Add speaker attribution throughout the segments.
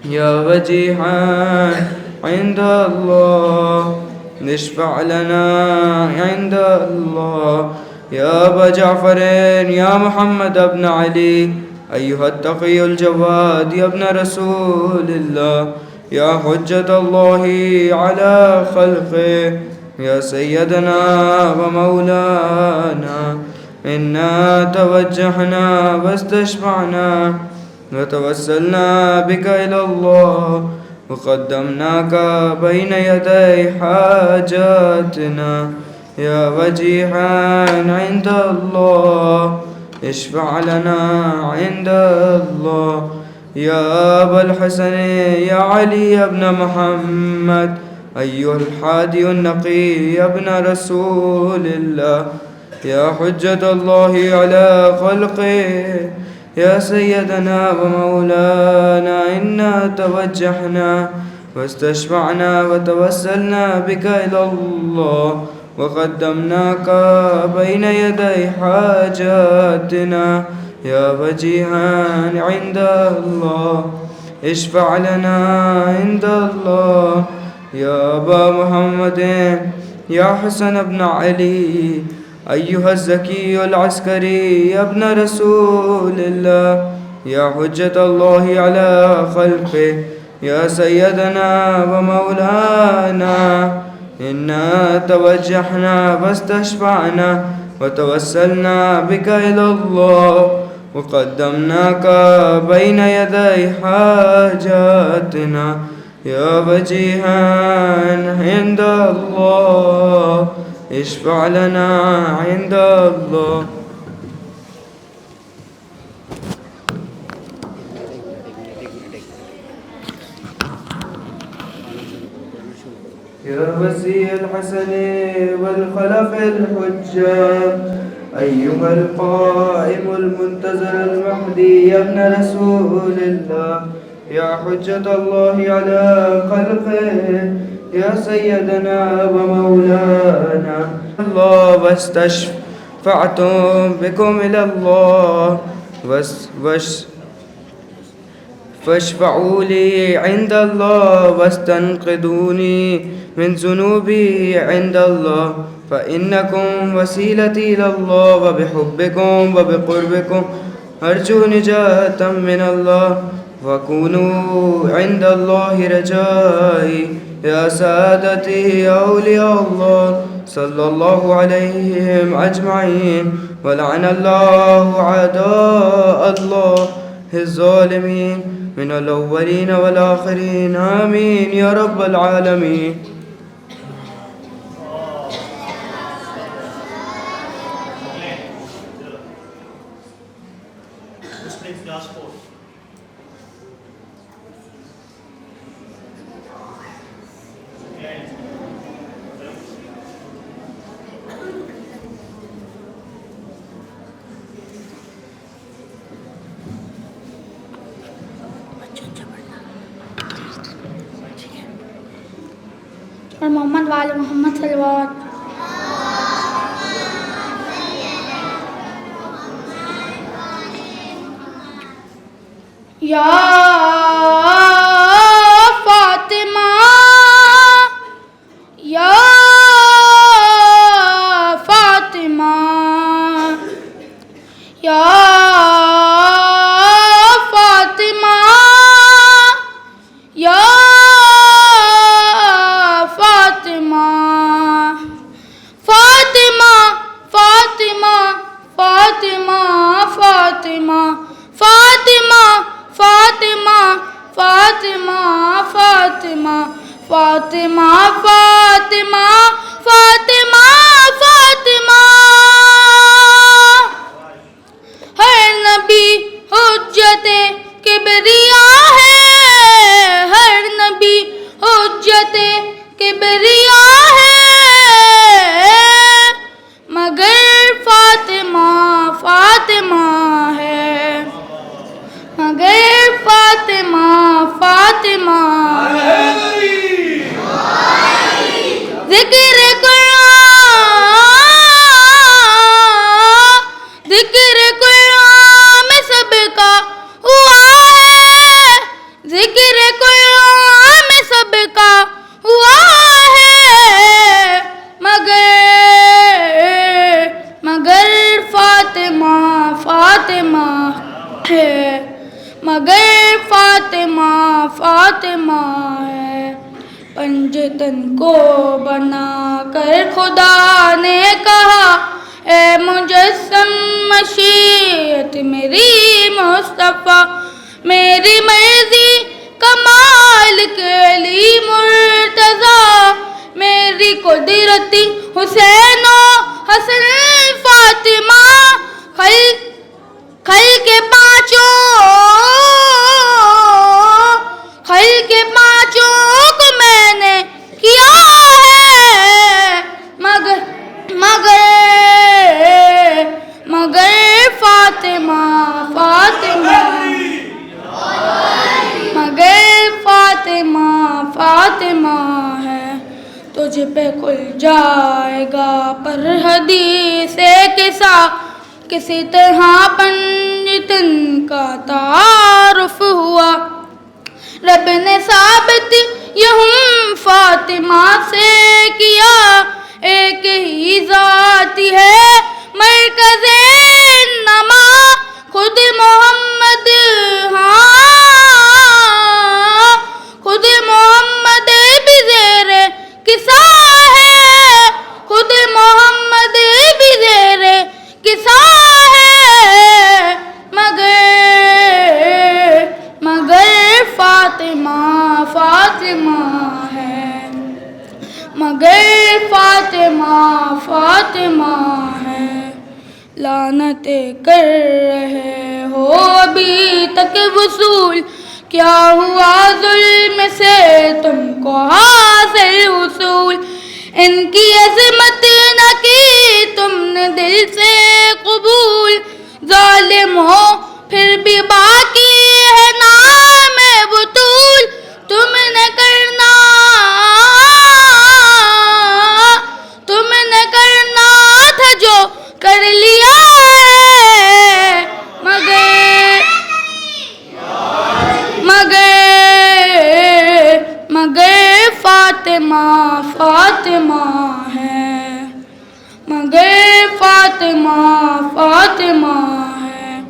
Speaker 1: يا وجيها عند الله اشفع لنا عند الله. يا أبا جعفر يا محمد بن علي أيها التقي الجواد يا ابن رسول الله، يا حجة الله على خلقه، يا سيدنا ومولانا، إنا توجهنا واستشفعنا وتوسلنا بك إلى الله وقدمناك بين يدي حاجاتنا. يا وجيها عند الله اشفع لنا عند الله. يا أبا الحسن يا علي بن محمد أيها الحادي النقي يا ابن رسول الله، يا حجة الله على خلقه، يا سيدنا ومولانا، إنا توجهنا واستشفعنا وتوسلنا بك إلى الله وقدمناك بين يدي حاجاتنا. يا وجيها عند الله اشفع لنا عند الله. يا أبا محمد يا حسن بن علي أيها الزكي العسكري يا ابن رسول الله، يا حجة الله على خلقه، يا سيدنا ومولانا، إنا توجهنا واستشفعنا وتوسلنا بك إلى الله وقدمناك بين يدي حاجاتنا. يا وجيها عند الله اشفع لنا عند الله. يا وسيع الحسن والخلف الحجة أيها القائم المنتظر المهدي يا ابن رسول الله، يا حجة الله على خلقه، يا سيدنا ومولانا الله، واستشفعتم بكم إلى الله فاشفعوا لي عند الله واستنقذوني من ذنوبي عند الله، فإنكم وسيلتي إلى الله، وبحبكم وبقربكم أرجو نجاة من الله، وكونوا عند الله رجائي. يا سادتي يا أولياء الله صلى الله عليهم أجمعين، ولعن الله أعداء الله الظالمين من الأولين والآخرين، آمين يا رب العالمين.
Speaker 2: اور محمد وآل محمد صلوات. یا فاطمہ یا فاطمہ یا فاطمہ یا فاطمہ فاطمہ فاطمہ فاطمہ فاطمہ فاطمہ فاطمہ فاطمہ ہے، مگر فاطمہ فاطمہ ہے۔ پنجتن کو بنا کر خدا نے کہا، اے مجسم مشیت میری مصطفیٰ، میری مرضی کمال کے لیے مرتضیٰ، میری قدرتی حسین و حسن فاطمہ، خل کے پانچوں کو میں نے کیا ہے، مگر فاطمہ فاطمہ، مگر فاطمہ فاطمہ ہے۔ تجھ پہ کھل جائے گا پر حدیث قصہ، کسی طرح پنجتن کا تعارف ہوا، رب نے ثابت یہم فاطمہ سے کیا، ایک ہی ذات ہے مرکز نما، خود محمد، ہاں خود محمد بھی زیر قصہ ہے، خود محمد بھی زیر قصہ ہے، مگر فاطمہ فاطمہ ہے، مگر فاطمہ فاطمہ ہے۔ لعنتیں کر رہے ہو ابھی تک وصول، کیا ہوا ظلم سے تم کو حاصل حصول، ان کی عظمت نہ کی تم نے دل سے قبول، ظالم ہو پھر بھی باقی ہے نام بطول، تم نے کرنا تھا جو کر لیا ہے، مگر فاطمہ فاطمہ ہے، مگر فاطمہ فاطمہ ہے۔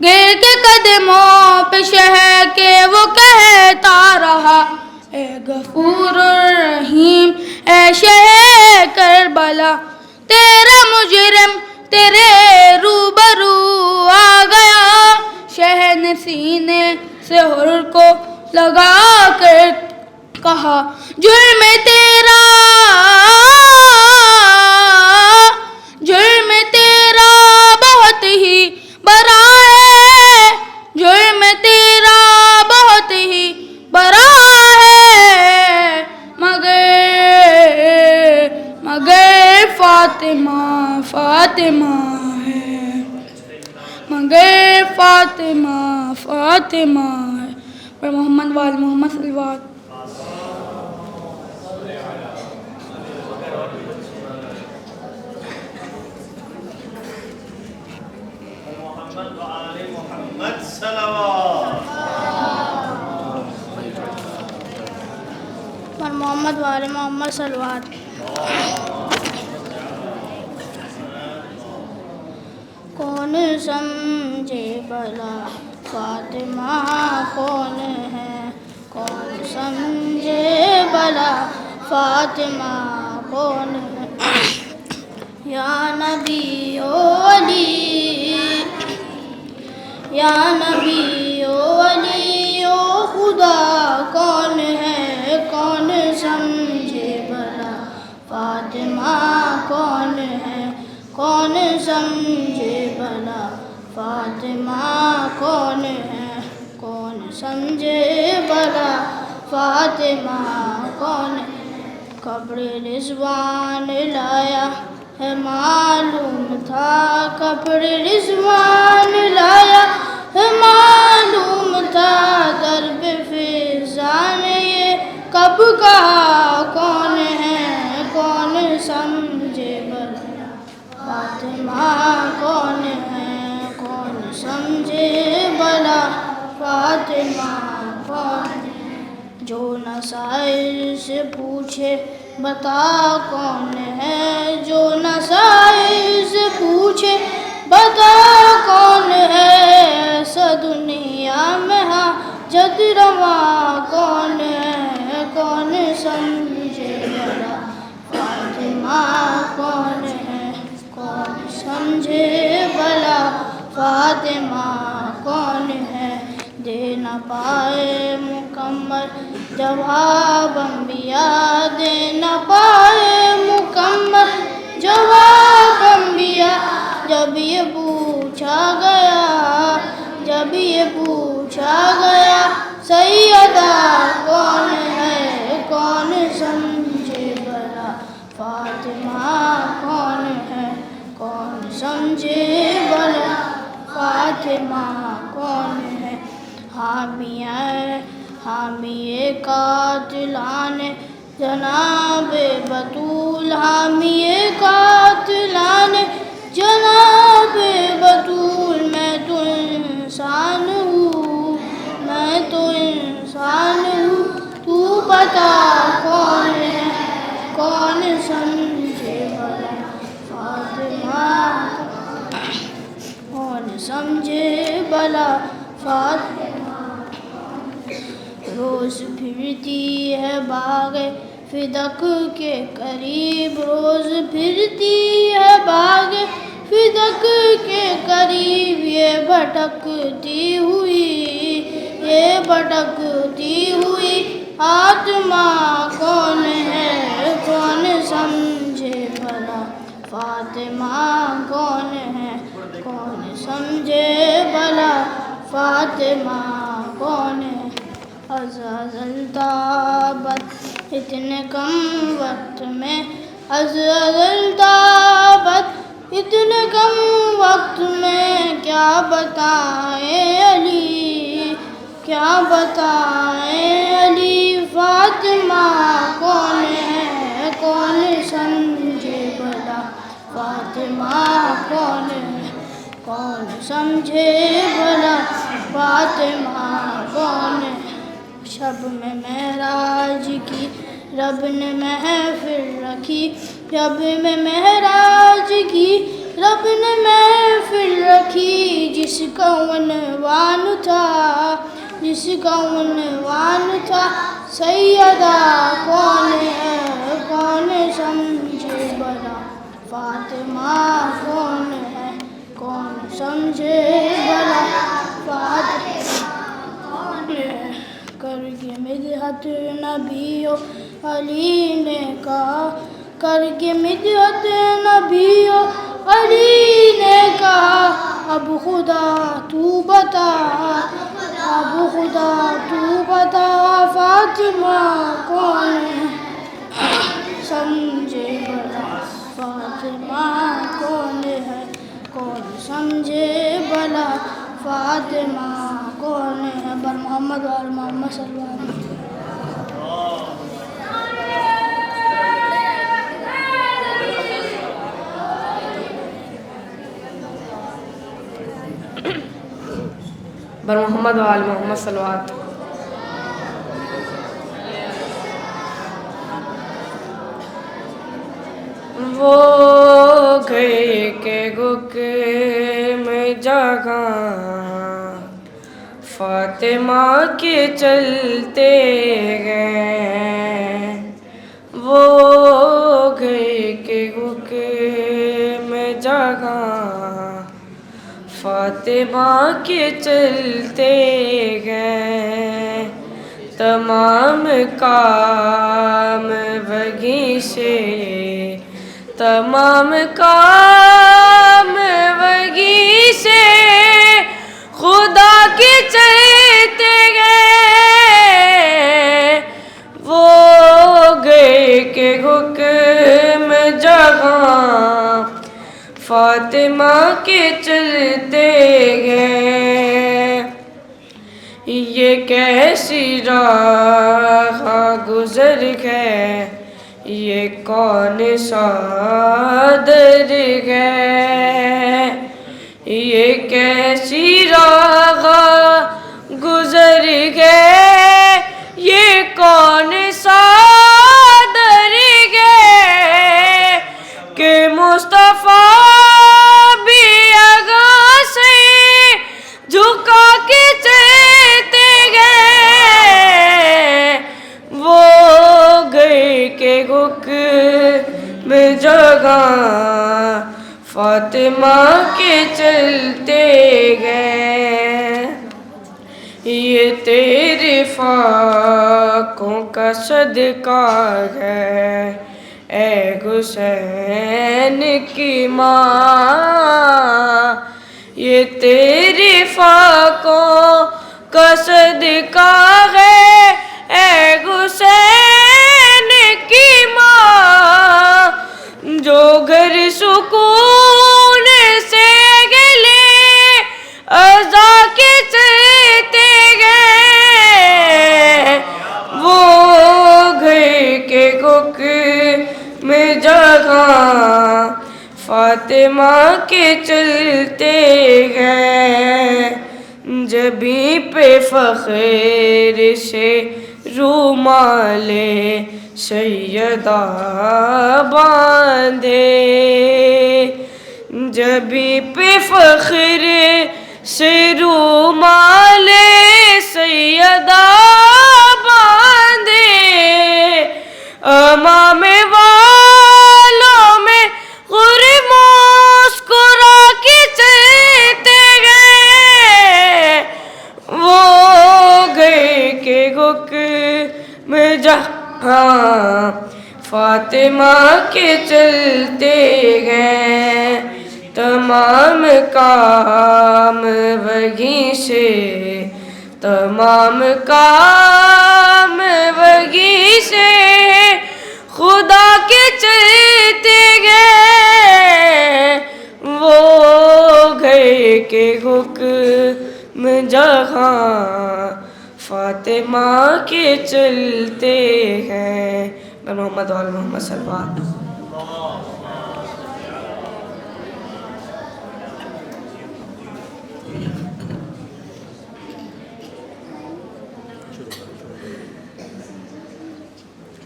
Speaker 2: گر کے قدموں پہ شہر کے وہ کہتا رہا، اے غفور الرحیم، اے شہ کربلا، تیرا مجرم تیرے روبرو آ گیا، شہ نے سینے سے ہر کو لگا کر کہا، جرم تیرا بہت ہی بڑا ہے، جرم تیرا بہت ہی بڑا ہے، مگر فاطمہ فاطمہ ہے، مگر فاطمہ فاطمہ ہے۔ پر محمد وال محمد صلی اللہ علیہ وسلم۔
Speaker 3: پر محمد وال محمد صلوات۔ کون سمجھے بھلا فاطمہ کون ہے، کون سمجھے بھلا فاطمہ کون ہے، یا نبی و علی، یا نبی و علی و خدا کون ہے، کون سمجھے بھلا فاطمہ کون ہے، کون سمجھے بھلا فاطمہ کون ہے، کون سمجھے بھلا فاطمہ کون ہے۔ قبر رضوان لایا ہے معلوم تھا، قبر رضوان لایا ہے معلوم تھا، درب فضا نے یہ کب کہا کون ہے، کون سمجھے بھلا فاطمہ کون ہے، کون سمجھے بھلا فاطمہ کون ہے۔ جو نہ سائل سے پوچھے بتا کون ہے، جو نہ سائل سے پوچھے بتا کون ہے، فاطمہ کون ہے دے نہ پائے مکمل جواب انبیاء دے نہ پائے مکمل جواب انبیاء جب یہ پوچھا گیا سیدہ کون ہے کون سمجھے بھلا فاطمہ کون ہے کون سمجھے بھلا فاطمہ کون ہے حامیے قاتلان جناب بطول حامیے قاتلان جناب بطول میں تو انسان ہوں تو بتا کون ہے کون سمجھے بھلا فاطمہ کون سمجھے بھلا فاطمہ روز پھرتی ہے باغ فدق کے قریب روز پھرتی ہے باغ فدق کے قریب یہ بھٹکتی ہوئی آتما کون ہے کون سمجھے بھلا فاطمہ کون ہے کون سمجھے بھلا فاطمہ کون ہے ازل تابت اتنے کم وقت میں ازل تابت اتنے کم وقت میں کیا بتائیں علی فاطمہ کون ہے کون سمجھے بھلا فاطمہ کون ہے کون سمجھے بھلا فاطمہ کون ہے شب میں معراج کی رب نے محفل رکھی شب میں معراج کی رب نے محفل رکھی جس کا عنوان تھا سیدہ کون ہے کون سمجھے بھلا فاطمہ کون ہے کون سمجھے بھلا فاطمہ کون ہے کر کے مدحت نبیو علی نے کہا کر کے مدحت نبیو علی نے کہا اب خدا تو بتا فاطمہ کون ہے سمجھے بھلا فاطمہ کون ہے کون سمجھے بھلا فاطمہ کون ہے بر محمد و آل محمد صلی اللہ علیہ وسلم
Speaker 4: بر محمد و آل محمد صلوات وہ گئے کہ گک میں جگہ فاطمہ کے چلتے گئے وہ گئے کہ گک میں جگہ فاطمہ کے چلتے گئے تمام کام وہیں سے خدا کے چلتے گئے وہ گئے کہ حکم جگہ فاطمہ کے چلتے گئے یہ کیسی راہ گزر گئے یہ کون سا در گئے یہ کیسی راہ گزر گئے یہ کون سا در گئے کہ مصطفیٰ بھی آگاہ سے جھکا کے چلتے گئے وہ گئے کہ حکم جگہ فاطمہ یہ تیرے فاقوں کا صدقہ ہے اے حسین کی ماں، یہ تیرے فاقوں کا صدقہ ہے اے حسین کی ماں، جو گھر سکون سے گلے ازا کے چلتے گئے، وہ گھر کے گھک میں جگہ فاطمہ کے چلتے گئے، جبیں پہ فخر سے رومال سیدہ باندھے، جبیں پہ فخر سے رومال سیدہ باندھے، امام والوں میں غر مسکرا کے چلتے گئے، وہ گئے کہ گھک میں جہاں فاطمہ کے چلتے گئے، تمام کام وہیں سے، تمام کام وہیں سے خدا کے چلتے گئے، وہ گئے کہ حکم جہاں فاطمہ کے چلتے ہیں۔ محمد وعلی محمد صلی اللہ علیہ وسلم۔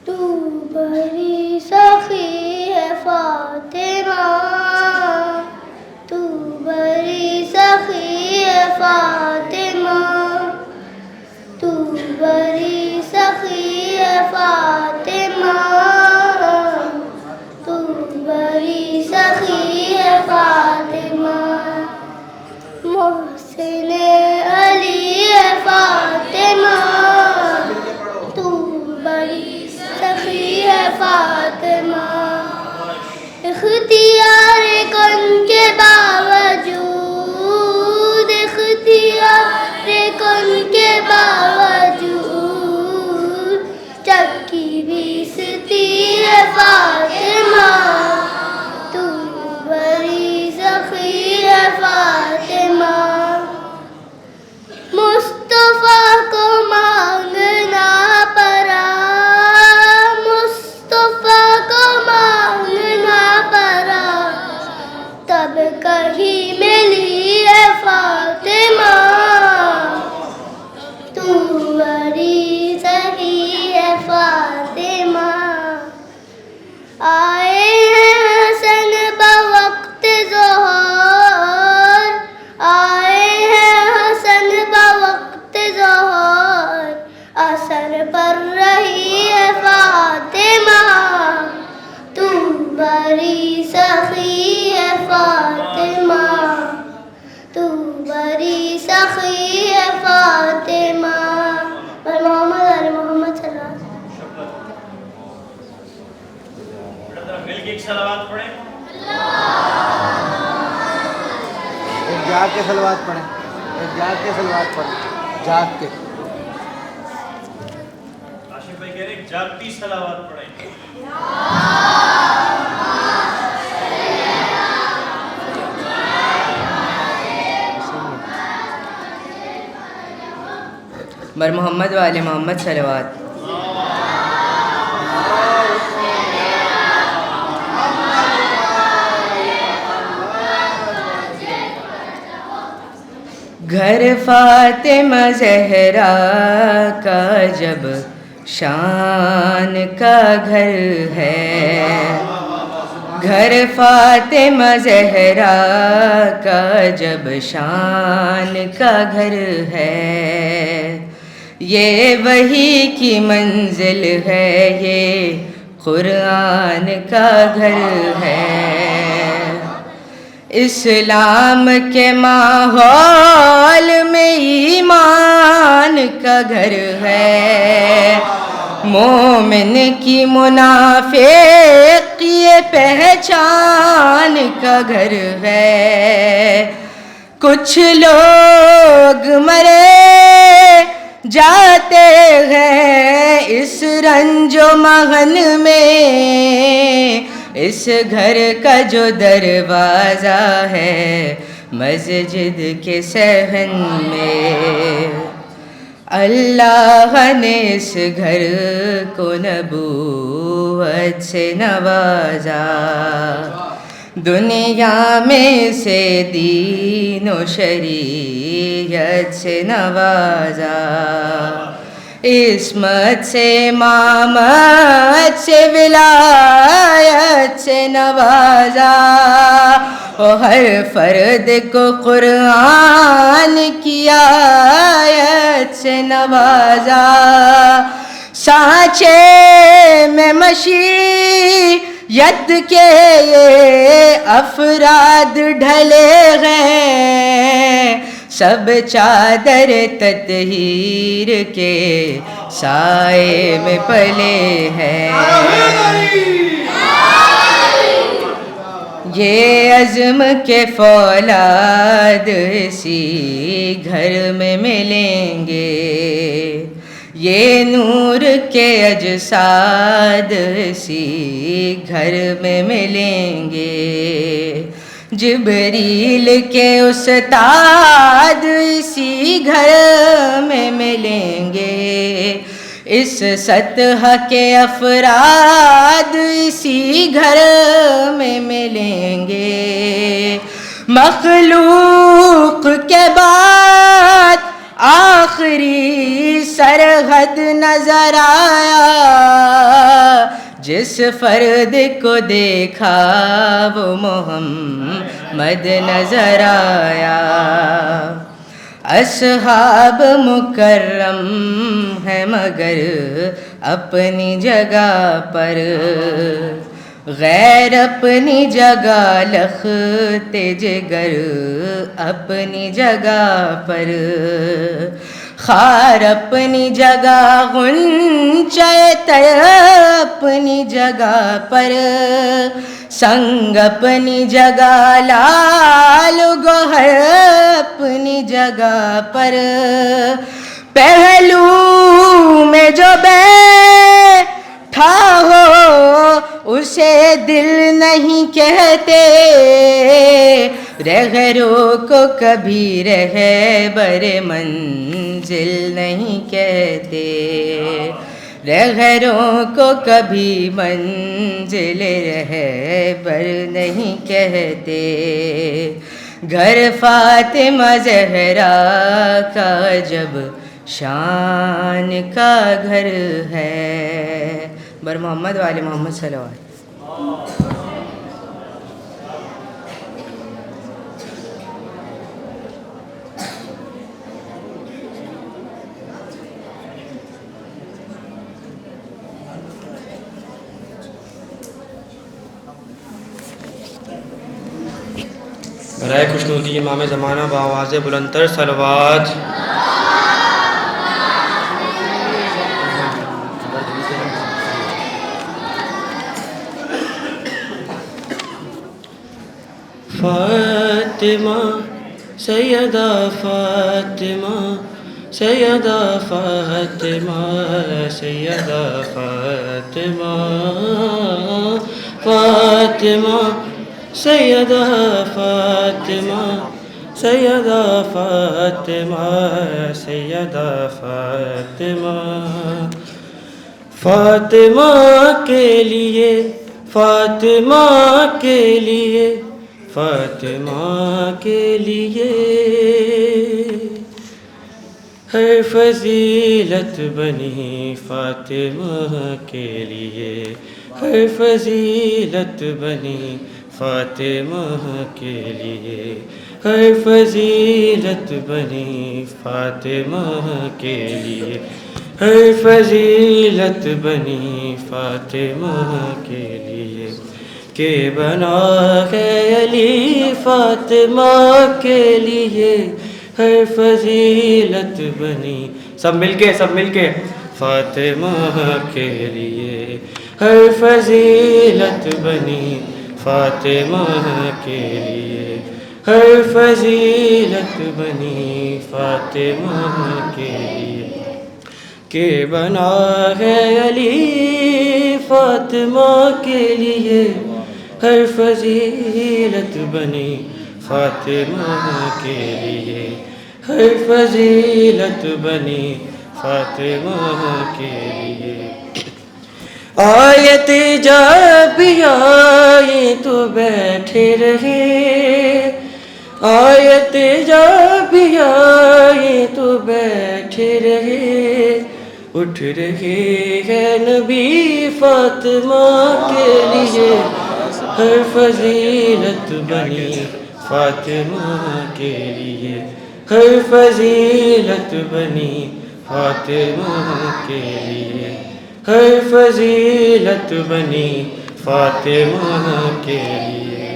Speaker 3: تو بڑی سخی ہے فاطمہ، تو بڑی سخی ہے فاطمہ، تو بڑی سخی ہے فاطمہ، تو بڑی سخی ہے فاطمہ، محسن علی ہے فاطمہ، تو بڑی سخی ہے فاطمہ، اختیار کن کے باوجود، اختیار کن کے باوجود چکی بیستی ہے فاطمہ، تو بڑی سخی ہے فاطمہ، مصطفیٰ کو مانگنا پڑا، مصطفیٰ کو مانگنا پڑا، تب کہیں ملی ہے فاطمہ، تو بڑی سخی ہے فاطمہ، آئے ہیں حسن بوقت ظہر، آئے ہیں حسن بوقت ظہر، اثر پر رہی ہے فاطمہ، تو بڑی سخی ہے فاطمہ، تو بڑی سخی ہے فاطمہ۔ محمد علی محمد صلی اللہ علیہ وسلم۔
Speaker 5: مل کے ایک صلوات پڑھیں،
Speaker 6: ایک جاگ کے صلوات پڑھیں، ایک جاگ کے صلوات پڑھیں، جاگ کے۔
Speaker 5: آشف بھائی کہہ رہے ہیں جاگتی صلوات پڑھیں۔
Speaker 1: بر محمد وعلی محمد صلوات۔ گھر فاطمہ زہرا کا جب شان کا گھر ہے، گھر فاطمہ زہرا کا جب شان کا گھر ہے، یہ وحی کی منزل ہے، یہ قرآن کا گھر ہے، اسلام کے ماحول میں ایمان گھر ہے، مومن کی منافق یہ پہچان کا گھر ہے، کچھ لوگ مرے جاتے ہیں اس رنج و محن میں، اس گھر کا جو دروازہ ہے مسجد کے صحن میں، اللہ نے اس گھر کو نبوت سے نوازا، دنیا میں سے دین و شریعت سے نوازا، عصمت سے امامت سے ولایت سے نوازا، ہر فرد کو قرآن کی آیت سے نوازا، سانچے میں مشیت کے یہ افراد ڈھلے ہیں، سب چادر تطہیر کے سائے میں پلے ہیں، یہ عزم کے فولاد اسی گھر میں ملیں گے، یہ نور کے اجساد اسی گھر میں ملیں گے، جبریل کے استاد اسی گھر میں ملیں گے، اس سطح کے افراد اسی گھر میں ملیں گے، مخلوق کے بعد آخری سرحد نظر آیا، جس فرد کو دیکھا وہ محمد نظر آیا، اصحاب مکرم ہے مگر اپنی جگہ پر، غیر اپنی جگہ لخت جگر اپنی جگہ پر، خار اپنی جگہ غنچہ تر اپنی جگہ پر، سنگ اپنی جگہ لال گوہر اپنی جگہ پر، پہلو میں جو بیٹھا ہو اسے دل نہیں کہتے، رہبروں کو کبھی رہبر منزل نہیں کہتے، رہبروں کو کبھی منزل رہبر نہیں کہتے، گھر فاطمہ زہرا کا جب شان کا گھر ہے، بر محمد وآل محمد صلی اللہ علیہ وسلم۔
Speaker 7: برائے خوشنودی امام زمانہ بآواز بلندتر صلوات۔ فاطمہ سیدہ فاطمہ سیدہ فاطمہ سیدہ فاطمہ فاطمہ سیدہ فاطمہ سیدہ فاطمہ سیدہ فاطمہ، فاطمہ کے لیے فاطمہ کے لیے فاطمہ کے لیے ہر فضیلت بنی فاطمہ کے لیے، ہر فضیلت بنی فاطمہ کے لیے، ہر فضیلت بنی فاطمہ کے لیے، ہر فضیلت بنی فاطمہ کے لیے، کہ بنا ہے علی فاطمہ کے لیے، ہر فضیلت بنی. سب مل کے فاطمہ کے لیے ہر فضیلت بنی. فاطمہ کے لیے ہر فضیلت بنی. فاطمہ کے لیے کہ بنا ہے علی فاطمہ کے لیے ہر فضیلت بنی. فاطمہ کے لیے ہر فضیلت بنی. فاطمہ کے لیے آیت جب بھی آئی تو بیٹھے رہے. آیت جب بھی آئی تو بیٹھے رہے. اٹھ رہے ہیں نبی فاطمہ کے لیے ہر فضیلت بنی. فاطمہ کے لیے ہر فضیلت بنی. فاطمہ کے لیے ہر فضیلت بنی. فاطمہ کے لیے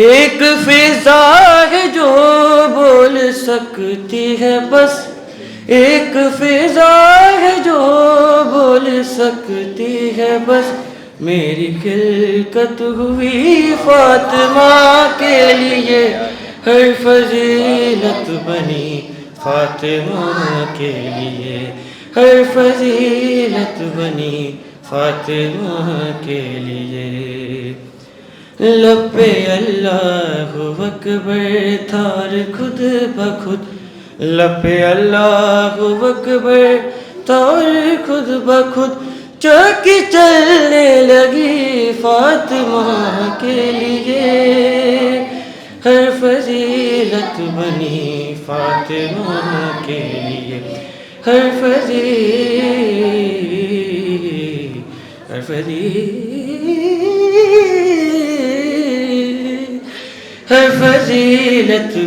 Speaker 7: ایک فضا ہے جو بول سکتی ہے بس. ایک فضا ہے جو بول سکتی ہے بس. میری خلقت ہوئی فاطمہ کے لیے ہر فضیلت بنی. فاطمہ کے لیے ہر فضیلت بنی. فاطمہ کے لیے لب پہ اللہ اکبر تھا اور خود بخود. لب پہ اللہ اکبر تھا اور خود بخود چکی چلنے لگی فاطمہ کے لیے ہر فضیلت بنی. فاطمہ کے لیے ہر فضیلت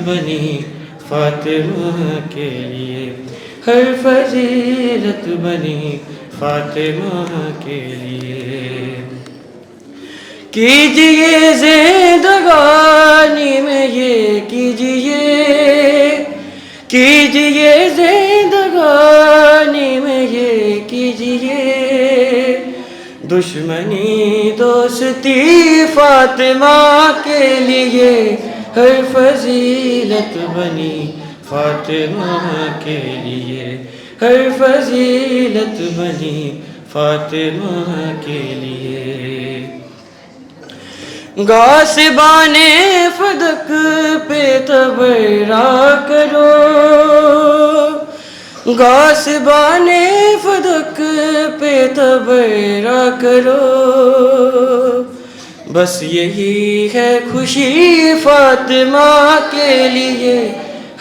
Speaker 7: بنی. فاطمہ کے لیے ہر فضیلت بنی. فاطمہ کے لیے کیجئے زندگانی میں یہ کیجئے زندگانی میں یہ کیجئے دشمنی دوستی فاطمہ کے لیے ہر فضیلت بنی. فاطمہ کے لیے ہر فضیلت بنی. فاطمہ کے لیے غاصبان فدق پہ تبرہ کرو. غاصبان فدق پہ تبرہ کرو. بس یہی ہے خوشی فاطمہ کے لیے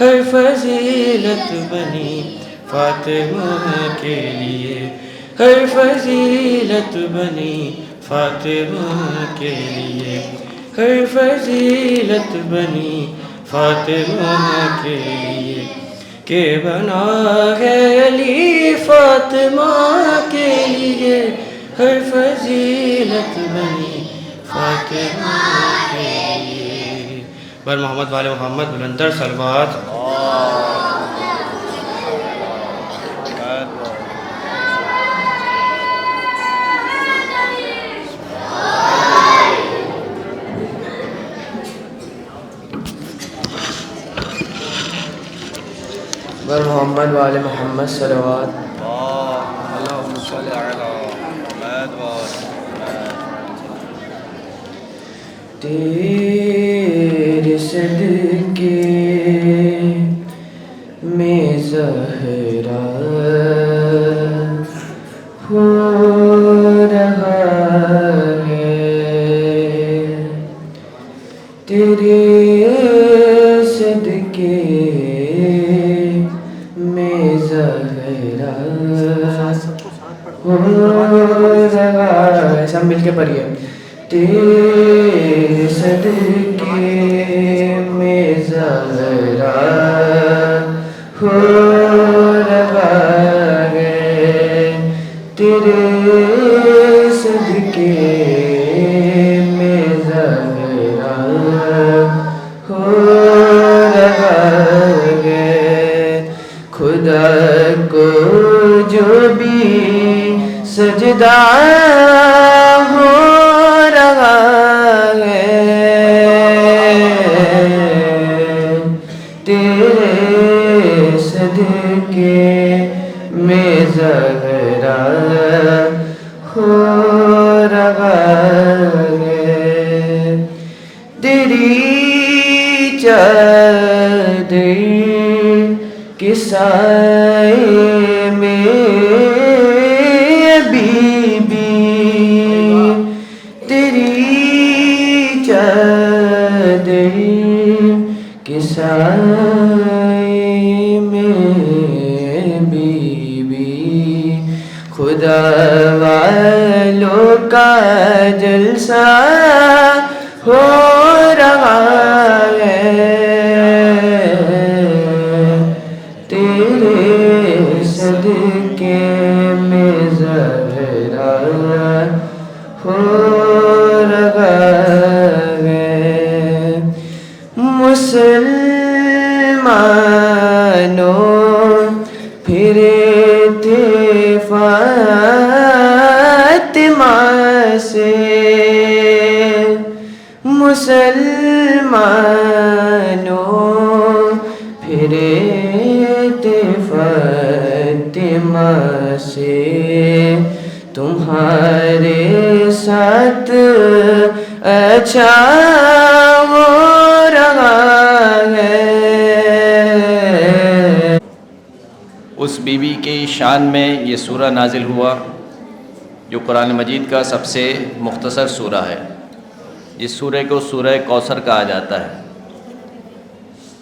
Speaker 7: ہر فضیلت بنی. فاطمہ کے لیے ہر فضیلت بنی. فاطمہ کے لیے ہر فضیلت بنی. فاطمہ کے لیے کہ بنا ہے علی فاطمہ کے لیے ہر فضیلت بنی. فاطمہ کے لیے بر محمد والے محمد بلندر صلوات.
Speaker 8: بر محمد والے محمد صلوات.
Speaker 6: اللہم صلی علی محمد
Speaker 8: تیرے صدقے میں زہرا ہو رہا ہے. تیرے صدقے میں زہرا ہو رہا ہے. سب مل کے پڑھیے. تیرے صدقے میں زہرا ہو رہا ہے. تیرے صدقے میں زہرا ہو رہا خدا کو جو بھی سجدہ ہو رہا ہے تیرے صدقے میں زہرا ہو رہا ہے تیری چادر کے سائے میں بی بی تیری چادر کے سائے میں بی بی خدا والوں کا جلسہ ہو رہا ہے تیرے صدقے میں زہرا ہو رہا ہے مسلمانوں پھرے تھے فاطمہ سے مسلمانوں پھرے تھے فاطمہ سے تمہارے ساتھ اچھا ہو رہا ہے
Speaker 9: اس بی بی کی شان میں یہ سورہ نازل ہوا جو قرآن مجید کا سب سے مختصر سورہ ہے. اس سورہ کو سورہ کوثر کہا جاتا ہے.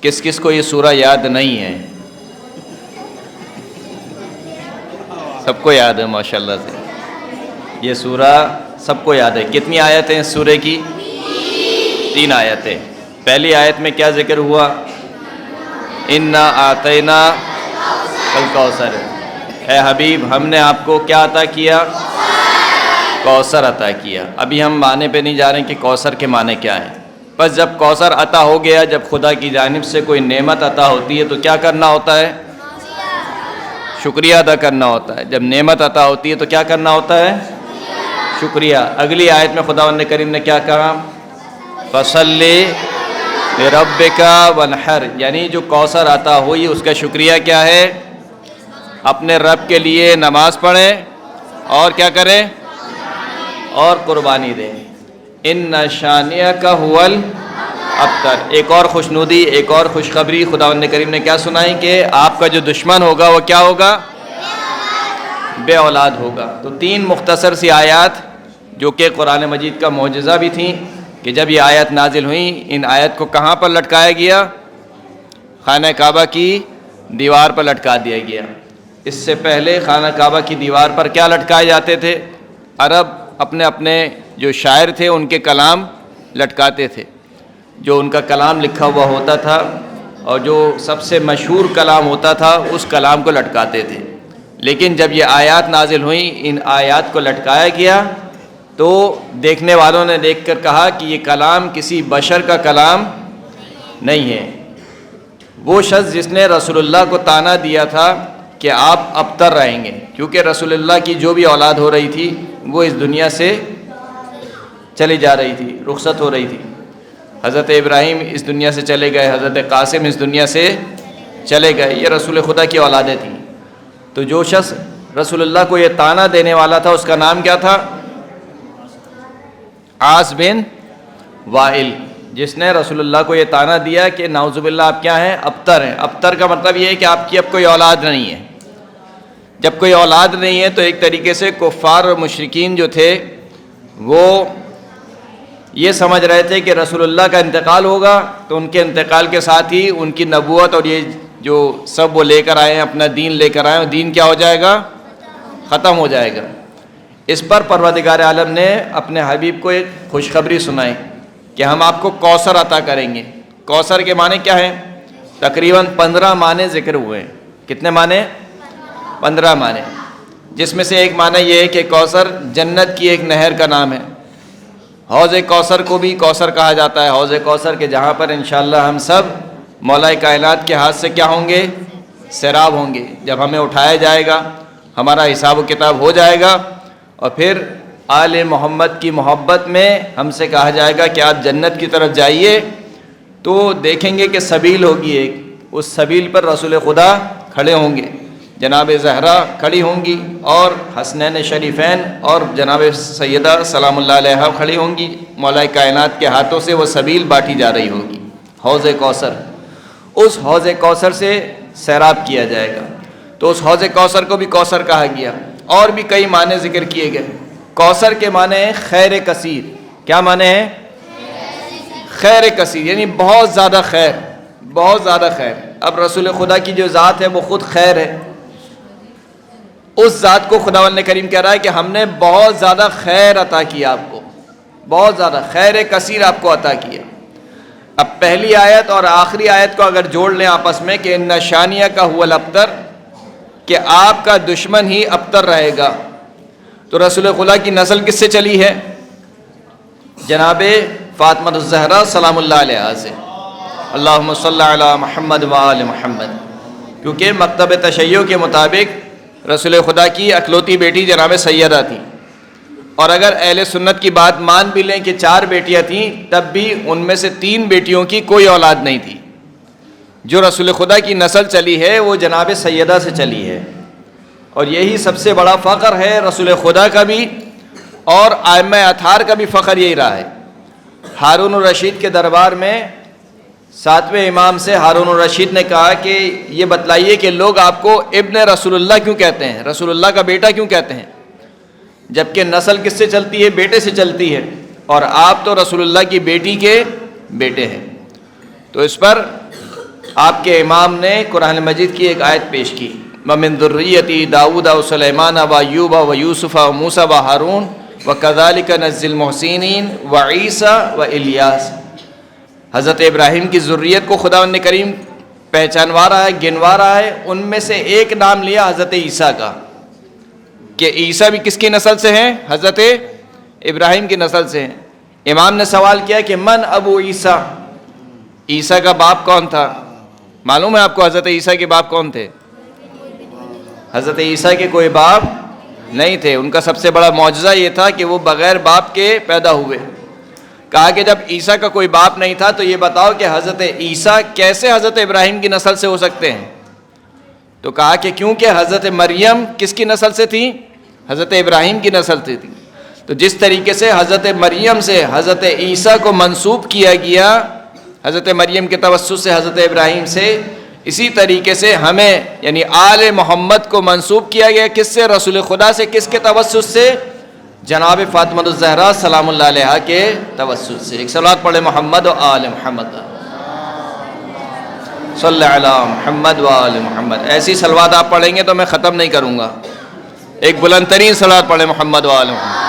Speaker 9: کس کس کو یہ سورہ یاد نہیں ہے؟ سب کو یاد ہے ماشاءاللہ سے. یہ سورہ سب کو یاد ہے. کتنی آیتیں اس سورہ کی؟ 3 آیتیں. پہلی آیت میں کیا ذکر ہوا؟ انا آتینا الکوثر. اے حبیب ہم نے آپ کو کیا عطا کیا؟ کوثر عطا کیا. ابھی ہم معنی پہ نہیں جا رہے ہیں کہ کوثر کے معنی کیا ہیں. بس جب کوثر عطا ہو گیا، جب خدا کی جانب سے کوئی نعمت عطا ہوتی ہے تو کیا کرنا ہوتا ہے؟ شکریہ ادا کرنا ہوتا ہے. جب نعمت عطا ہوتی ہے تو کیا کرنا ہوتا ہے؟ شکریہ. اگلی آیت میں خداوند کریم نے کیا کہا؟ فصلی لربک وانحر. یعنی جو کوثر عطا ہوئی اس کا شکریہ کیا ہے؟ اپنے رب کے لیے نماز پڑھیں اور کیا کریں؟ اور قربانی دیں. ان شانئک هو الابتر. ایک اور خوشنودی، ایک اور خوشخبری خداوند کریم نے کیا سنائی کہ آپ کا جو دشمن ہوگا وہ کیا ہوگا؟ بے اولاد ہوگا. تو 3 مختصر سی آیات جو کہ قرآن مجید کا معجزہ بھی تھیں کہ جب یہ آیت نازل ہوئیں، ان آیت کو کہاں پر لٹکایا گیا؟ خانہ کعبہ کی دیوار پر لٹکا دیا گیا. اس سے پہلے خانہ کعبہ کی دیوار پر کیا لٹکائے جاتے تھے؟ عرب اپنے اپنے جو شاعر تھے ان کے کلام لٹکاتے تھے. جو ان کا کلام لکھا ہوا ہوتا تھا اور جو سب سے مشہور کلام ہوتا تھا اس کلام کو لٹکاتے تھے. لیکن جب یہ آیات نازل ہوئیں، ان آیات کو لٹکایا گیا تو دیکھنے والوں نے دیکھ کر کہا کہ یہ کلام کسی بشر کا کلام نہیں ہے. وہ شخص جس نے رسول اللہ کو طعنہ دیا تھا کہ آپ ابتر رہیں گے، کیونکہ رسول اللہ کی جو بھی اولاد ہو رہی تھی وہ اس دنیا سے چلی جا رہی تھی، رخصت ہو رہی تھی. حضرت ابراہیم اس دنیا سے چلے گئے، حضرت قاسم اس دنیا سے چلے گئے. یہ رسول خدا کی اولادیں تھیں. تو جو شخص رسول اللہ کو یہ طعنہ دینے والا تھا اس کا نام کیا تھا؟ عاص بن وائل، جس نے رسول اللہ کو یہ طعنہ دیا کہ نعوذ باللہ آپ کیا ہیں؟ ابتر ہیں. ابتر کا مطلب یہ ہے کہ آپ کی اب کوئی اولاد نہیں ہے. جب کوئی اولاد نہیں ہے تو ایک طریقے سے کفار اور مشرکین جو تھے وہ یہ سمجھ رہے تھے کہ رسول اللہ کا انتقال ہوگا تو ان کے انتقال کے ساتھ ہی ان کی نبوت اور یہ جو سب وہ لے کر آئے ہیں، اپنا دین لے کر آئے ہیں، دین کیا ہو جائے گا؟ ختم ہو جائے گا. اس پر پروردگار عالم نے اپنے حبیب کو ایک خوشخبری سنائی کہ ہم آپ کو کوثر عطا کریں گے. کوثر کے معنی کیا ہیں؟ تقریباً 15 معنی ذکر ہوئے ہیں. کتنے معنی؟ 15 معنی. جس میں سے ایک معنی یہ ہے کہ کوثر جنت کی ایک نہر کا نام ہے. حوض کوثر کو بھی کوثر کہا جاتا ہے. حوض کوثر کے جہاں پر انشاءاللہ ہم سب مولا کائنات کے ہاتھ سے کیا ہوں گے؟ سیراب ہوں گے. جب ہمیں اٹھایا جائے گا, ہمارا حساب و کتاب ہو جائے گا, اور پھر آل محمد کی محبت میں ہم سے کہا جائے گا کہ آپ جنت کی طرف جائیے, تو دیکھیں گے کہ سبیل ہوگی ایک, اس سبیل پر رسول خدا کھڑے ہوں گے, جناب زہرا کھڑی ہوں گی, اور حسنین شریفین اور جناب سیدہ سلام اللہ علیہ کھڑی ہوں گی. مولا کائنات کے ہاتھوں سے وہ سبیل بانٹی جا رہی ہوگی, حوض کوثر. اس حوض کوثر سے سیراب کیا جائے گا. تو اس حوض کوثر کو بھی کوثر کہا گیا, اور بھی کئی معنی ذکر کیے گئے. کوثر کے معنی ہیں خیر کثیر. کیا معنی ہے؟ خیر کثیر, یعنی بہت زیادہ خیر, بہت زیادہ خیر. اب رسول خدا کی جو ذات ہے وہ خود خیر ہے, اس ذات کو خداوند کریم کہہ رہا ہے کہ ہم نے بہت زیادہ خیر عطا کیا آپ کو, بہت زیادہ خیر کثیر آپ کو عطا کیا. اب پہلی آیت اور آخری آیت کو اگر جوڑ لیں آپس میں کہ ان شانیہ کا هو الابتر, کہ آپ کا دشمن ہی ابتر رہے گا. تو رسول خدا کی نسل کس سے چلی ہے؟ جناب فاطمہ الزہرا سلام اللہ علیہا سے. اللہم صلی علی محمد وآل محمد. کیونکہ مکتب تشیع کے مطابق رسول خدا کی اکلوتی بیٹی جناب سیدہ تھی, اور اگر اہل سنت کی بات مان بھی لیں کہ 4 بیٹیاں تھیں, تب بھی ان میں سے 3 بیٹیوں کی کوئی اولاد نہیں تھی. جو رسول خدا کی نسل چلی ہے وہ جناب سیدہ سے چلی ہے, اور یہی سب سے بڑا فخر ہے رسول خدا کا بھی, اور ائمہ اطہار کا بھی فخر یہی رہا ہے. ہارون الرشید کے دربار میں 7ویں امام سے ہارون الرشید نے کہا کہ یہ بتلائیے کہ لوگ آپ کو ابن رسول اللہ کیوں کہتے ہیں, رسول اللہ کا بیٹا کیوں کہتے ہیں, جبکہ نسل کس سے چلتی ہے؟ بیٹے سے چلتی ہے, اور آپ تو رسول اللہ کی بیٹی کے بیٹے ہیں. تو اس پر آپ کے امام نے قرآن مجید کی ایک آیت پیش کی, وَمِن ذُرِّيَّتِي دَاوُودَ وَسُلَيْمَانَ وَأَيُّوبَ وَيُوسُفَ وَمُوسَى وَهَارُونَ وَكَذَلِكَ نَجْزِي الْمُحْسِنِينَ وَعِيسَى وَإِلْيَاسَ. حضرت ابراہیم کی ذریت کو خداوند کریم پہچانوا رہا ہے, گنوا رہا ہے. ان میں سے ایک نام لیا حضرت عیسیٰ کا, کہ عیسیٰ بھی کس کی نسل سے ہیں؟ حضرت ابراہیم کی نسل سے ہیں. امام نے سوال کیا کہ من ابو عیسیٰ, عیسیٰ کا باپ کون تھا؟ معلوم ہے آپ کو حضرت عیسیٰ کے باپ کون تھے؟ حضرت عیسیٰ کے کوئی باپ نہیں تھے. ان کا سب سے بڑا معجزہ یہ تھا کہ وہ بغیر باپ کے پیدا ہوئے. کہا کہ جب عیسیٰ کا کوئی باپ نہیں تھا تو یہ بتاؤ کہ حضرت عیسیٰ کیسے حضرت ابراہیم کی نسل سے ہو سکتے ہیں؟ تو کہا کہ کیونکہ حضرت مریم کس کی نسل سے تھی؟ حضرت ابراہیم کی نسل سے تھی. تو جس طریقے سے حضرت مریم سے حضرت عیسیٰ کو منسوب کیا گیا, حضرت مریم کے توسط سے حضرت ابراہیم سے, اسی طریقے سے ہمیں یعنی آل محمد کو منسوب کیا گیا. کس سے؟ رسول خدا سے. کس کے توسط سے؟ جناب فاطمہ الزہرا سلام اللہ علیہا کے توسط سے. ایک صلوات پڑھے محمد و آل محمد, صلی علی محمد و آل محمد. ایسی صلوات آپ پڑھیں گے تو میں ختم نہیں کروں گا. ایک بلند ترین صلوات پڑھے محمد و آل محمد.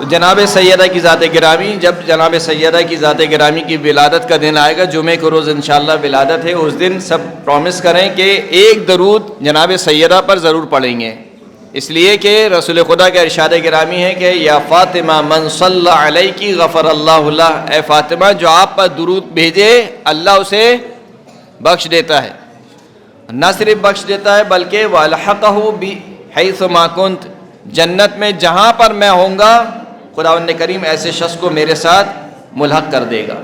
Speaker 9: جناب سیدہ کی ذات گرامی, جب جناب سیدہ کی ذات گرامی کی ولادت کا دن آئے گا, جمعے کو روز انشاءاللہ ولادت ہے, اس دن سب پرومس کریں کہ ایک درود جناب سیدہ پر ضرور پڑھیں گے. اس لیے کہ رسول خدا کا ارشاد گرامی ہے کہ یا فاطمہ من صلی علیکی غفر اللہ لہ, اے فاطمہ جو آپ پر درود بھیجے اللہ اسے بخش دیتا ہے. نہ صرف بخش دیتا ہے بلکہ وَأَلْحَقَهُ بِحَيْثُ مَا كُنْتَ, جنت میں جہاں پر میں ہوں گا خداوند کریم ایسے شخص کو میرے ساتھ ملحق کر دے گا.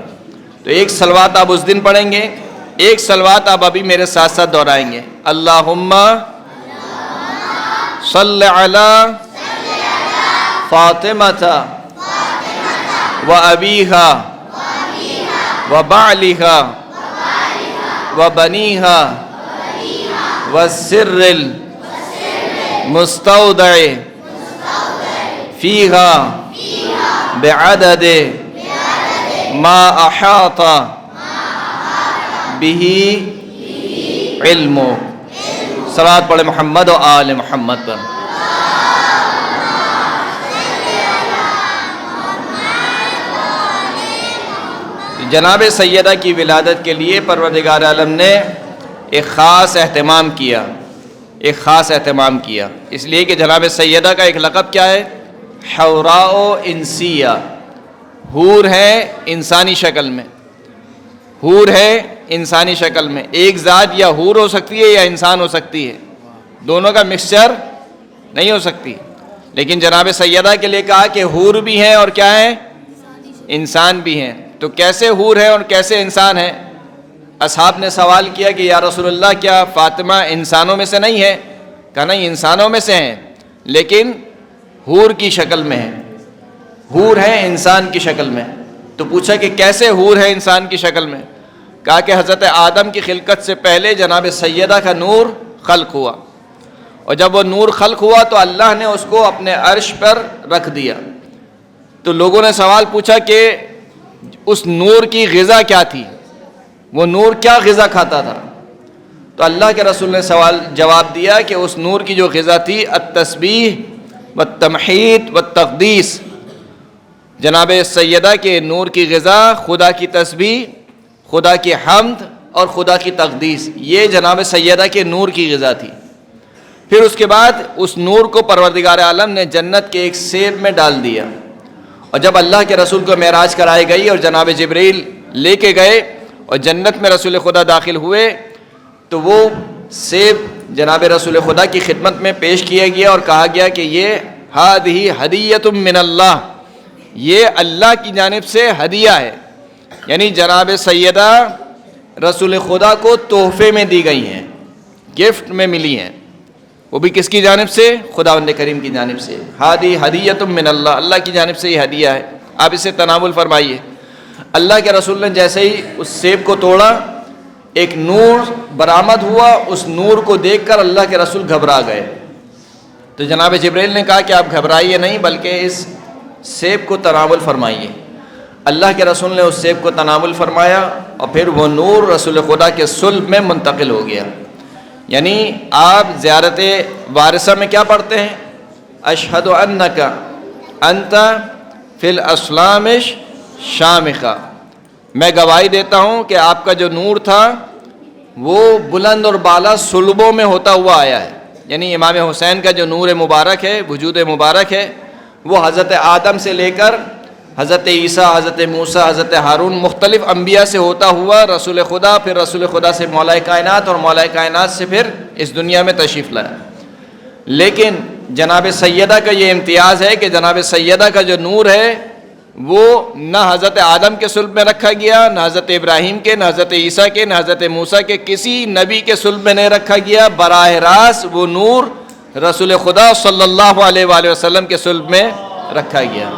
Speaker 9: تو ایک صلوات آپ اس دن پڑھیں گے, ایک صلوات آپ ابھی میرے ساتھ ساتھ دہرائیں گے. اللہم صلی علی فاطمہ و ابیہا و بعلہا و بنیہا والسر المستودع فیہا بعدد ما احاط به علم. صلوات پڑھے محمد و آل محمد پر. جناب سیدہ کی ولادت کے لیے پروردگار عالم نے ایک خاص اہتمام کیا, ایک خاص اہتمام کیا. اس لیے کہ جناب سیدہ کا ایک لقب کیا ہے؟ حوراء انسیہ, حور ہے انسانی شکل میں، حور ہے انسانی شکل میں. ایک ذات یا حور ہو سکتی ہے یا انسان ہو سکتی ہے، دونوں کا مکسچر نہیں ہو سکتی. لیکن جناب سیدہ کے لیے کہا کہ حور بھی ہیں اور کیا ہیں، انسان بھی ہیں. تو کیسے حور ہے اور کیسے انسان ہے؟ اصحاب نے سوال کیا کہ یا رسول اللہ کیا فاطمہ انسانوں میں سے نہیں ہے؟ کہا نہیں، انسانوں میں سے ہیں لیکن حور کی شکل میں ہے، حور ہے انسان کی شکل میں. تو پوچھا کہ کیسے حور ہے انسان کی شکل میں؟ کہا کہ حضرت آدم کی خلقت سے پہلے جناب سیدہ کا نور خلق ہوا، اور جب وہ نور خلق ہوا تو اللہ نے اس کو اپنے عرش پر رکھ دیا. تو لوگوں نے سوال پوچھا کہ اس نور کی غذا کیا تھی، وہ نور کیا غذا کھاتا تھا؟ تو اللہ کے رسول نے جواب دیا کہ اس نور کی جو غذا تھی التسبیح والتمحید والتقدیس. جناب سیدہ کے نور کی غذا خدا کی تسبیح، خدا کی حمد اور خدا کی تقدیس، یہ جناب سیدہ کے نور کی غذا تھی. پھر اس کے بعد اس نور کو پروردگار عالم نے جنت کے ایک سیب میں ڈال دیا، اور جب اللہ کے رسول کو معراج کرائی گئی اور جناب جبرائیل لے کے گئے اور جنت میں رسول خدا داخل ہوئے تو وہ سیب جناب رسول خدا کی خدمت میں پیش کیا گیا اور کہا گیا کہ یہ ہذہ ہدیۃ من اللہ، یہ اللہ کی جانب سے ہدیہ ہے. یعنی جناب سیدہ رسول خدا کو تحفے میں دی گئی ہیں، گفٹ میں ملی ہیں. وہ بھی کس کی جانب سے؟ خداوند کریم کی جانب سے. ہادی ہدیۃ من اللہ، اللہ کی جانب سے یہ ہدیہ ہے، آپ اسے تناول فرمائیے. اللہ کے رسول نے جیسے ہی اس سیب کو توڑا ایک نور برآمد ہوا، اس نور کو دیکھ کر اللہ کے رسول گھبرا گئے. تو جناب جبرائیل نے کہا کہ آپ گھبرائیے نہیں بلکہ اس سیب کو تناول فرمائیے. اللہ کے رسول نے اس سیب کو تناول فرمایا اور پھر وہ نور رسول خدا کے صلب میں منتقل ہو گیا. یعنی آپ زیارت وارثہ میں کیا پڑھتے ہیں؟ اشہد انک انت فی الاسلام شامخہ، میں گواہی دیتا ہوں کہ آپ کا جو نور تھا وہ بلند اور بالا صلبوں میں ہوتا ہوا آیا ہے. یعنی امام حسین کا جو نور مبارک ہے، وجود مبارک ہے، وہ حضرت آدم سے لے کر حضرت عیسیٰ، حضرت موسیٰ، حضرت ہارون، مختلف انبیاء سے ہوتا ہوا رسول خدا، پھر رسول خدا سے مولا کائنات اور مولا کائنات سے پھر اس دنیا میں تشریف لایا. لیکن جناب سیدہ کا یہ امتیاز ہے کہ جناب سیدہ کا جو نور ہے وہ نہ حضرت آدم کے صلب میں رکھا گیا، نہ حضرت ابراہیم کے، نہ حضرت عیسیٰ کے، نہ حضرت موسیٰ کے، کسی نبی کے صلب میں نہیں رکھا گیا. براہ راست وہ نور رسول خدا صلی اللہ علیہ وآلہ وسلم کے صلب میں رکھا گیا.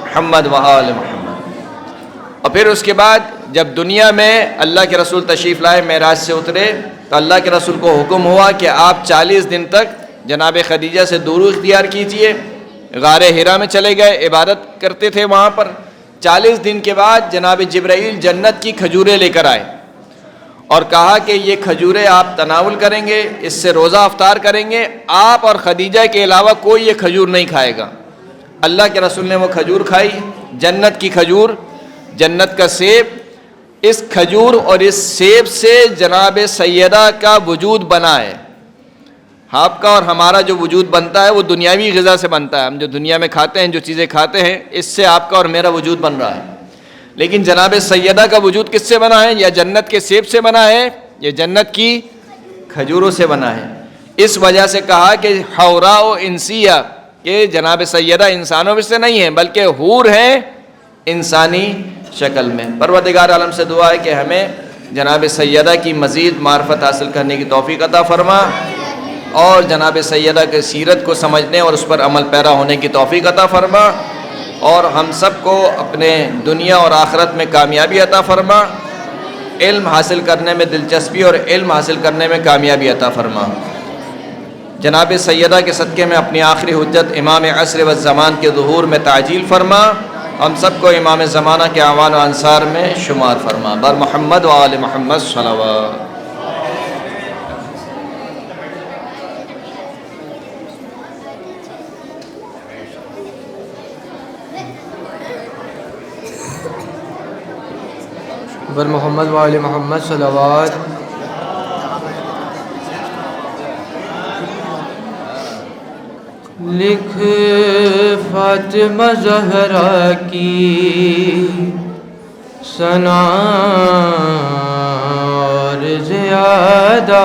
Speaker 9: محمد و آل محمد. اور پھر اس کے بعد جب دنیا میں اللہ کے رسول تشریف لائے، معراج سے اترے، تو اللہ کے رسول کو حکم ہوا کہ آپ 40 دن تک جناب خدیجہ سے دوری اختیار کیجئے. غار حرا میں چلے گئے، عبادت کرتے تھے وہاں پر. 40 دن کے بعد جناب جبرائیل جنت کی کھجوریں لے کر آئے اور کہا کہ یہ کھجوریں آپ تناول کریں گے، اس سے روزہ افطار کریں گے، آپ اور خدیجہ کے علاوہ کوئی یہ کھجور نہیں کھائے گا. اللہ کے رسول نے وہ کھجور کھائی، جنت کی کھجور، جنت کا سیب. اس کھجور اور اس سیب سے جناب سیدہ کا وجود بنا ہے. آپ کا اور ہمارا جو وجود بنتا ہے وہ دنیاوی غذا سے بنتا ہے. ہم جو دنیا میں کھاتے ہیں، جو چیزیں کھاتے ہیں، اس سے آپ کا اور میرا وجود بن رہا ہے. لیکن جناب سیدہ کا وجود کس سے بنا ہے؟ یا جنت کے سیب سے بنا ہے یا جنت کی کھجوروں سے بنا ہے. اس وجہ سے کہا کہ حوراء و انسیہ، کہ جناب سیدہ انسانوں میں سے نہیں ہیں بلکہ حور ہیں انسانی شکل میں. پروردگار عالم سے دعا ہے کہ ہمیں جناب سیدہ کی مزید معرفت حاصل کرنے کی توفیق عطا فرما، اور جناب سیدہ کے سیرت کو سمجھنے اور اس پر عمل پیرا ہونے کی توفیق عطا فرما، اور ہم سب کو اپنے دنیا اور آخرت میں کامیابی عطا فرما. علم حاصل کرنے میں دلچسپی اور علم حاصل کرنے میں کامیابی عطا فرما. جناب سیدہ کے صدقے میں اپنی آخری حجت امام عصر و زمان کے ظہور میں تعجیل فرما. ہم سب کو امام زمانہ کے اعوان و انصار میں شمار فرما. بر محمد و آل محمد صلوات.
Speaker 8: بر محمد و آل محمد صلوات. لکھ فاطمہ زہرا کی ثنا اور زیادہ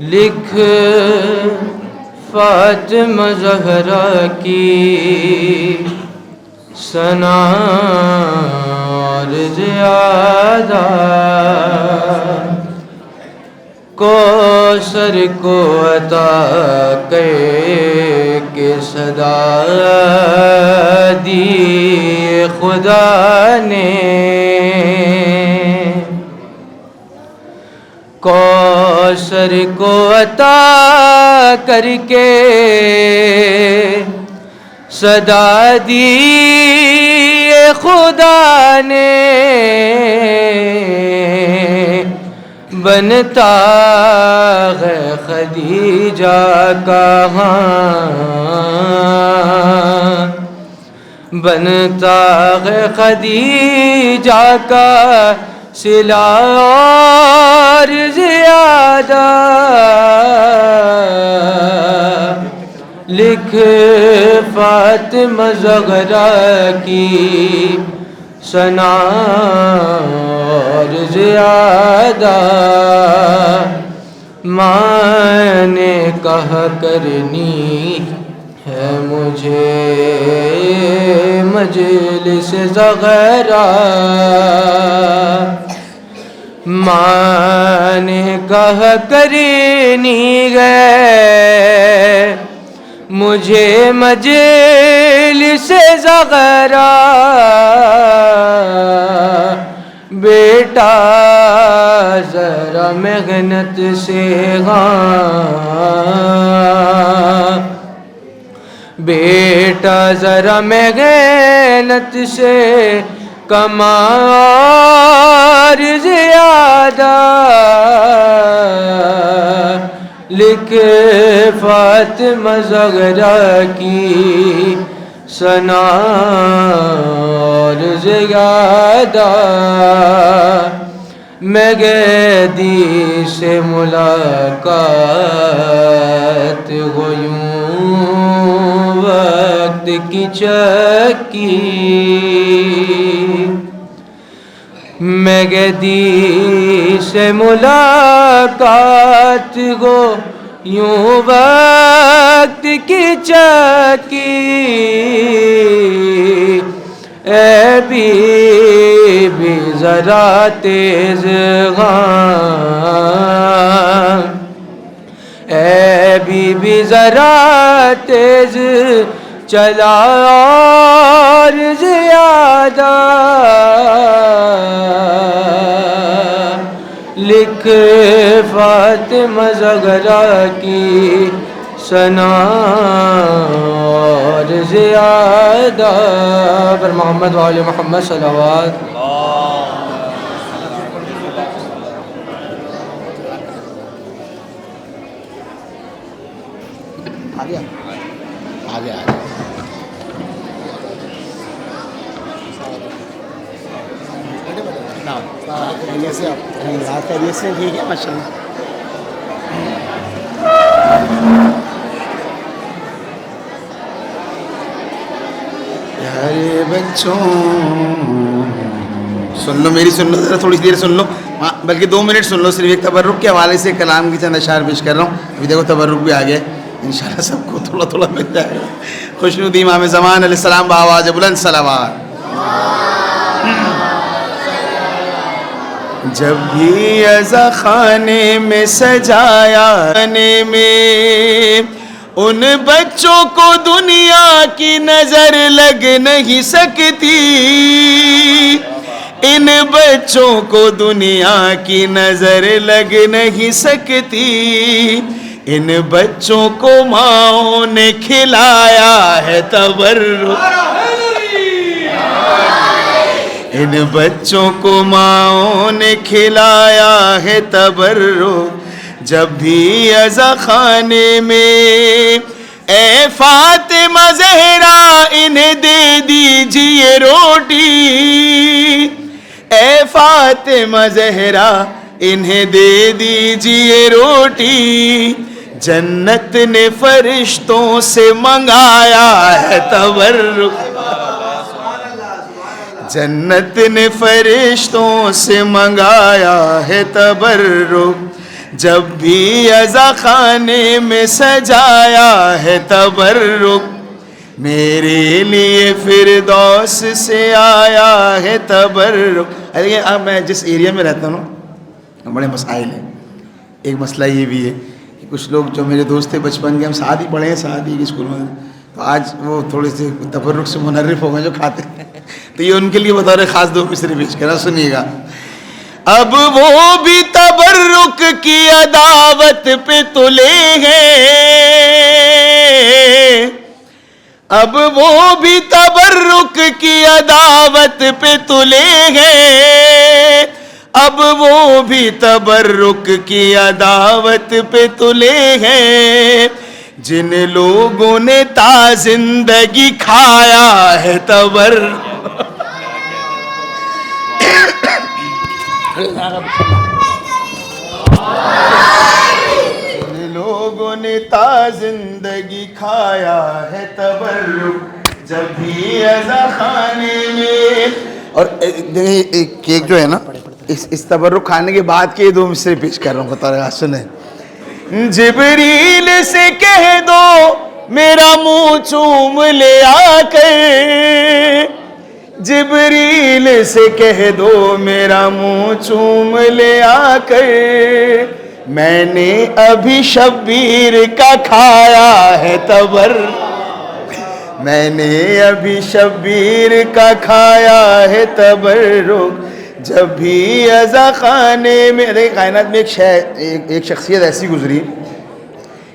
Speaker 8: لکھ فاطمہ زہرا کی ثنا اور زیادہ کوثر کو عطا کہ صدا دی خدا نے کوثر کو عطا کر کے صدا دی خدا نے بنتا ہے خدیجہ کہاں بنتا ہے خدیجہ کا صلہ اور زیادہ لکھ فاطمہ زہرا کی ثنا اور زیادہ ماں نے کہا کرنی ہے مجھے مجلس زغرا ماں نے کہا کرنی ہے مجھے مجلس زغرا بیٹا ذرا محنت سے بیٹا ذرا محنت سے کما اور زیادہ لکھ فاطمہ زہرا کی ثنا اور زیادہ مہدی سے ملاقات ہو یوں وقت کی چکی مہدی سے ملاقات ہو یوں وقت کی چکی اے بی ذرا تیز اے بی ذرا تیز چلا اور زیادہ لکھ فاطمہ زہرا کی ثنا اور زیادہ پر محمد وآل محمد صلوات
Speaker 6: ٹھیک ہے ماشاء اللہ پیارے بچوں سن لو میری سن لو ذرا تھوڑی دیر سن لو بلکہ 2 منٹ سن لو صرف ایک تبرک کے حوالے سے کلام کی چند اشعار پیش کر رہا ہوں ابھی دیکھو تبرک بھی آ گیا انشاءاللہ سب کو تھوڑا تھوڑا مل جائے گا خوشنودی امام زمان علیہ السلام بآواز بلند صلوات جب بھی عزا خانے میں سجایا میں ان بچوں کو دنیا کی نظر لگ نہیں سکتی ان بچوں کو دنیا کی نظر لگ نہیں سکتی ان بچوں کو ماؤں نے کھلایا ہے تبرک ان بچوں کو ماؤں نے کھلایا ہے تبرک جب بھی عزا خانے میں اے فاطمہ زہرا انہیں دے دیجئے روٹی اے فاطمہ زہرا انہیں دے دیجئے روٹی جنت نے فرشتوں سے منگایا ہے تبرک، جنت نے فرشتوں سے منگایا ہے تبرک، جب بھی عزا خانے میں سجایا ہے تبرک، میرے لیے فردوس سے آیا ہے تبرک۔ ارے اب میں جس ایریا میں رہتا ہوں نا بڑے مسائل ہیں۔ ایک مسئلہ یہ بھی ہے کہ کچھ لوگ جو میرے دوست تھے بچپن کے، ہم ساتھ ہی پڑھے ہیں، ساتھ ہی اسکول میں، تو آج وہ تھوڑے سے تبرک سے منحرف ہو گئے جو کھاتے ہیں، تو یہ ان کے لیے بطور خاص دو مصرے پیش کرنا، سنیے گا۔ اب وہ بھی تبرک کی عداوت پہ تلے ہیں، اب وہ بھی تبرک کی عداوت پہ تلے ہیں، اب وہ بھی تبرک کی عداوت پہ تلے ہیں، جن لوگوں نے تا زندگی کھایا ہے تبرک، جن لوگوں نے تا زندگی کھایا ہے تبرک، جب بھی عزا خانے میں۔ اور ایک کیک جو ہے نا، اس تبرک کھانے کے بعد کے دو مصرے پیش کر رہا ہوں، بتا رہا سنیں۔ جبریل سے کہہ دو میرا منہ چوم لے آ کر، جبریل سے کہہ دو میرا منہ چوم لے آ کر، میں نے ابھی شبیر کا کھایا ہے تبرک، میں نے ابھی شبیر کا کھایا ہے تبرک، جب بھی عزا خانے میں۔ کائنات میں ایک شخصیت ایسی گزری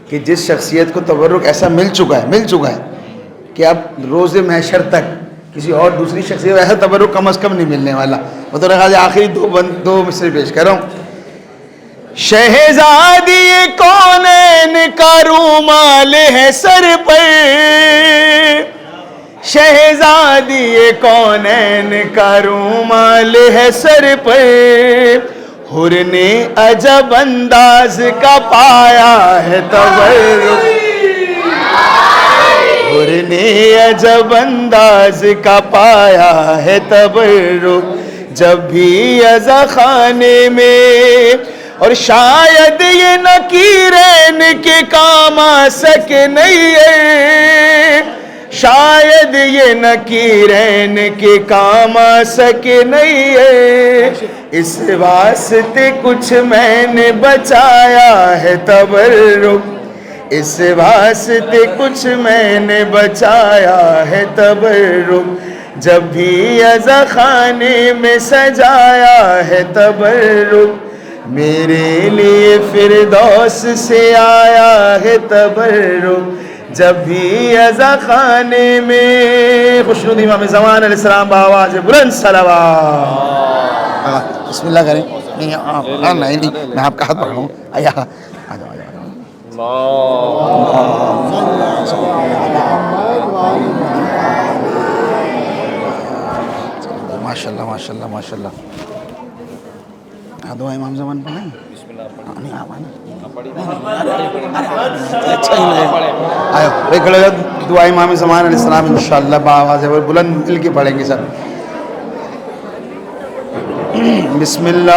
Speaker 6: کہ جس شخصیت کو تبرک ایسا مل چکا ہے کہ اب روز محشر تک کسی اور دوسری شخصیت ایسا تبرک کم از کم نہیں ملنے والا۔ بطور خاص آخری دو مصرے پیش کر رہا ہوں۔ شہزادی کونین کا رومال ہے سر پر، شہزادی کونین کا رومال ہے سر پر، حر نے عجب انداز کا پایا ہے تبرک، حر نے عجب انداز کا پایا ہے تبرک، جب بھی عزا خانے میں۔ اور شاید یہ نکیرین کے کام آ سکے نہیں ہے، شاید یہ نکیرین کے کام آ سکے نہیں ہے، اس واسطے کچھ میں نے بچایا ہے تبرک، اس واسطے کچھ میں نے بچایا ہے تبرک، جب بھی عزا خانے میں سجایا ہے تبرک، میرے لیے فردوس سے آیا ہے تبرک، جب بھی عزا خانے میں۔ خوشنود امام زمان علیہ السلام بآواز بلند صلوات۔ بسم اللہ کریں۔ نہیں میں آپ کا ہاتھ پکڑ ہوں، آ جاؤ آ جاؤ۔ ماشاء اللہ ماشاء اللہ ماشاء اللہ۔ دعا امام زمان پڑھیں؟ اچھا دعا امام زمان علیہ السلام انشاءاللہ بآواز بلند مل کے پڑھیں گے سب۔ بسم اللہ